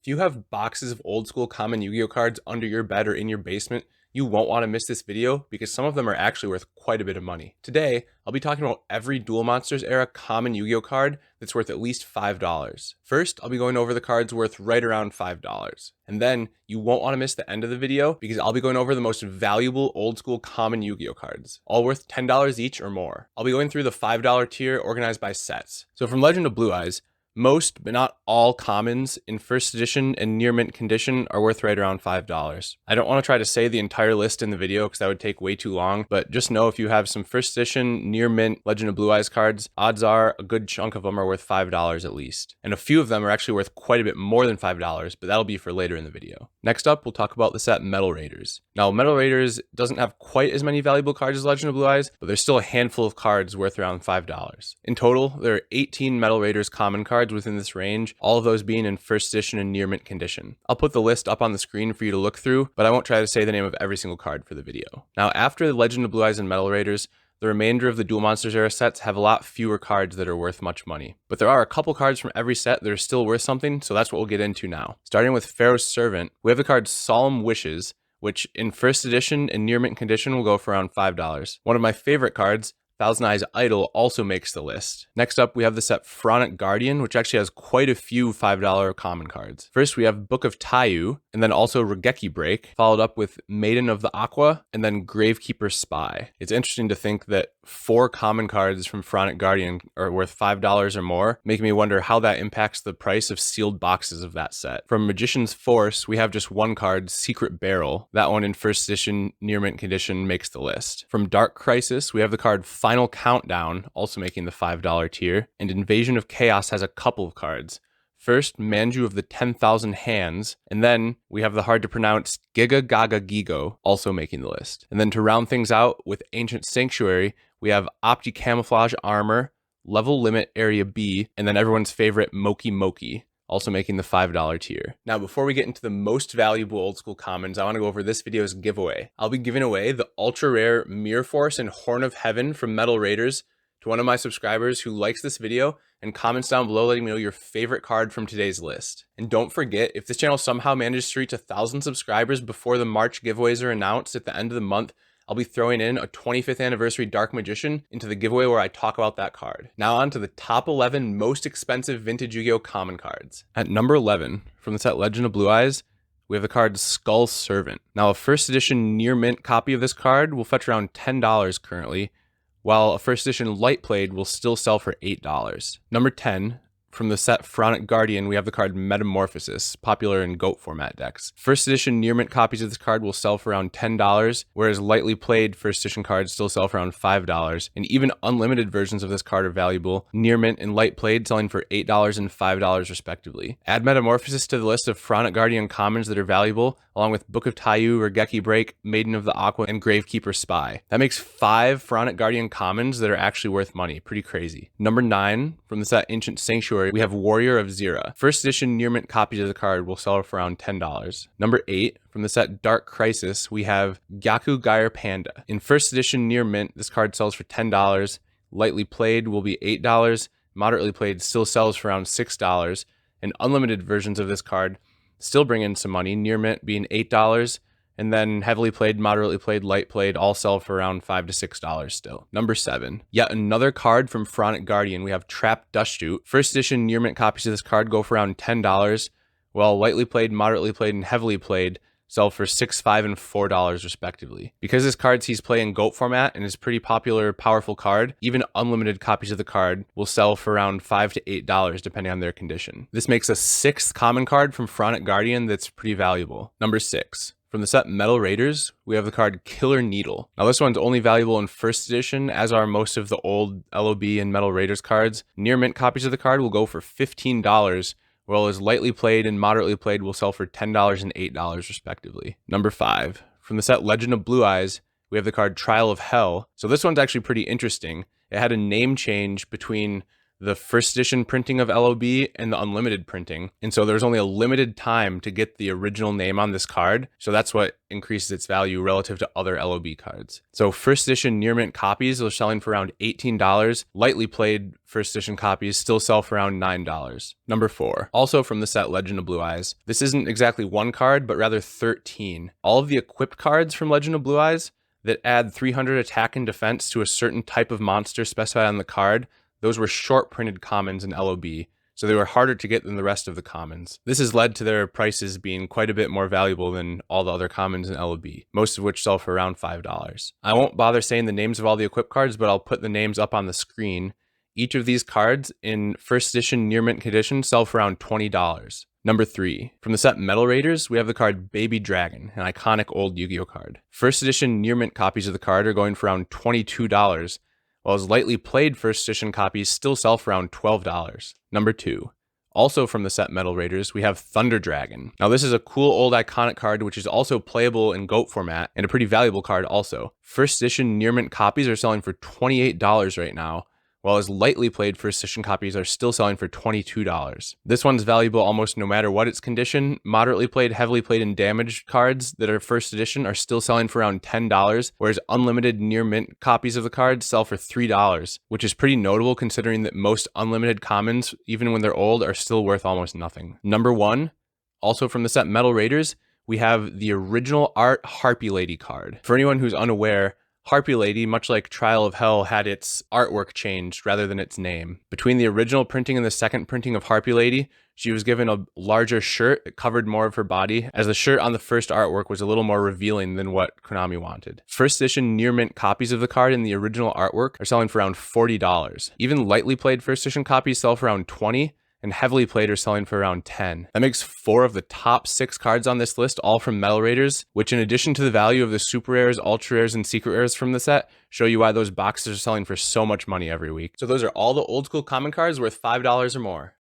If you have boxes of old school common Yu-Gi-Oh cards under your bed or in your basement, you won't want to miss this video because some of them are actually worth quite a bit of money. Today, I'll be talking about every Duel Monsters era common Yu-Gi-Oh card that's worth at least $5. First, I'll be going over the cards worth right around $5. And then, you won't want to miss the end of the video because I'll be going over the most valuable old school common Yu-Gi-Oh cards, all worth $10 each or more. I'll be going through the $5 tier organized by sets. So from Legend of Blue Eyes, most, but not all commons in first edition and near mint condition are worth right around $5. I don't want to try to say the entire list in the video because that would take way too long, but just know if you have some first edition, near mint Legend of Blue Eyes cards, odds are a good chunk of them are worth $5 at least. And a few of them are actually worth quite a bit more than $5, but that'll be for later in the video. Next up, we'll talk about the set Metal Raiders. Now, Metal Raiders doesn't have quite as many valuable cards as Legend of Blue Eyes, but there's still a handful of cards worth around $5. In total, there are 18 Metal Raiders common cards within this range, all of those being in first edition and near mint condition. I'll put the list up on the screen for you to look through, but I won't try to say the name of every single card for the video. Now, after the Legend of Blue Eyes and Metal Raiders, the remainder of the Duel Monsters era sets have a lot fewer cards that are worth much money. But there are a couple cards from every set that are still worth something, so that's what we'll get into now. Starting with Pharaoh's Servant, we have the card Solemn Wishes, which in first edition and near mint condition will go for around $5. One of my favorite cards, Thousand Eyes Idol, also makes the list. Next up, we have the set Pharaonic Guardian, which actually has quite a few $5 common cards. First, we have Book of Taiyu, and then also Regeki Break, followed up with Maiden of the Aqua, and then Gravekeeper Spy. It's interesting to think that 4 common cards from Pharaonic Guardian are worth $5 or more, making me wonder how that impacts the price of sealed boxes of that set. From Magician's Force, we have just one card, Secret Barrel. That one in first edition, near mint condition, makes the list. From Dark Crisis, we have the card Final Countdown, also making the $5 tier, and Invasion of Chaos has a couple of cards. First, Manju of the 10,000 Hands, and then we have the hard to pronounce Giga Gaga Gigo, also making the list. And then to round things out with Ancient Sanctuary, we have Opti Camouflage Armor, Level Limit Area B, and then everyone's favorite Moki Moki, also making the $5 tier. Now, before we get into the most valuable old school commons, I want to go over this video's giveaway. I'll be giving away the ultra rare Mirror Force and Horn of Heaven from Metal Raiders to one of my subscribers who likes this video and comments down below letting me know your favorite card from today's list. And don't forget, if this channel somehow manages to reach 1,000 subscribers before the March giveaways are announced at the end of the month, I'll be throwing in a 25th anniversary Dark Magician into the giveaway where I talk about that card. Now on to the top 11 most expensive vintage Yu-Gi-Oh common cards. At number 11, from the set Legend of Blue Eyes, we have the card Skull Servant. Now, a first edition near mint copy of this card will fetch around $10 currently, while a first edition light played will still sell for $8. Number 10, from the set Pharaonic Guardian, we have the card Metamorphosis, popular in GOAT format decks. First edition near mint copies of this card will sell for around $10, whereas lightly played first edition cards still sell for around $5, and even unlimited versions of this card are valuable, near mint and light played selling for $8 and $5 respectively. Add Metamorphosis to the list of Pharaonic Guardian commons that are valuable, along with Book of Taiyu, Regeki Break, Maiden of the Aqua, and Gravekeeper Spy. That makes 5 Pharaonic Guardian commons that are actually worth money. Pretty crazy. Number 9, from the set Ancient Sanctuary, we have Warrior of Zera. First edition near mint copies of the card will sell for around $10. Number 8, from the set Dark Crisis, we have Gyaku Gyre Panda. In first edition near mint, this card sells for $10. Lightly played will be $8. Moderately played still sells for around $6. And unlimited versions of this card still bring in some money, near mint being $8. And then heavily played, moderately played, light played all sell for around $5 to $6 still. Number 7, yet another card from Pharaonic Guardian. We have Trap Dustshoot. First edition near mint copies of this card go for around $10, while lightly played, moderately played, and heavily played sell for $6, $5, and $4 respectively. Because this card sees play in GOAT format and is a pretty popular, powerful card, even unlimited copies of the card will sell for around $5 to $8 depending on their condition. This makes a 6th common card from Pharaonic Guardian that's pretty valuable. Number 6. From the set Metal Raiders, we have the card Killer Needle. Now this one's only valuable in first edition, as are most of the old LOB and Metal Raiders cards. Near mint copies of the card will go for $15, whereas lightly played and moderately played will sell for $10 and $8 respectively. Number 5, from the set Legend of Blue Eyes, we have the card Trial of Hell. So this one's actually pretty interesting. It had a name change between the first edition printing of LOB and the unlimited printing. And so there's only a limited time to get the original name on this card. So that's what increases its value relative to other LOB cards. So first edition near mint copies are selling for around $18. Lightly played first edition copies still sell for around $9. Number 4, also from the set Legend of Blue Eyes. This isn't exactly one card, but rather 13. All of the equipped cards from Legend of Blue Eyes that add 300 attack and defense to a certain type of monster specified on the card, those were short printed commons in LOB, so they were harder to get than the rest of the commons. This has led to their prices being quite a bit more valuable than all the other commons in LOB, most of which sell for around $5. I won't bother saying the names of all the equipped cards, but I'll put the names up on the screen. Each of these cards in first edition near mint condition sell for around $20. Number 3, from the set Metal Raiders, we have the card Baby Dragon, an iconic old Yu-Gi-Oh card. First edition near mint copies of the card are going for around $22, while as lightly played first edition copies still sell for around $12. Number 2, also from the set Metal Raiders, we have Thunder Dragon. Now this is a cool old iconic card which is also playable in GOAT format and a pretty valuable card also. First edition near mint copies are selling for $28 right now, while as lightly played first edition copies are still selling for $22. This one's valuable almost no matter what its condition. Moderately played, heavily played, and damaged cards that are first edition are still selling for around $10, whereas unlimited near mint copies of the card sell for $3, which is pretty notable considering that most unlimited commons, even when they're old, are still worth almost nothing. Number 1, also from the set Metal Raiders, we have the original art Harpy Lady card. For anyone who's unaware, Harpy Lady, much like Trial of Hell, had its artwork changed rather than its name. Between the original printing and the second printing of Harpy Lady, she was given a larger shirt that covered more of her body, as the shirt on the first artwork was a little more revealing than what Konami wanted. First edition near mint copies of the card in the original artwork are selling for around $40. Even lightly played first edition copies sell for around $20, and heavily played are selling for around $10. That makes 4 of the top 6 cards on this list all from Metal Raiders, which in addition to the value of the super rares, ultra rares, and secret rares from the set, show you why those boxes are selling for so much money every week. So those are all the old school common cards worth $5 or more.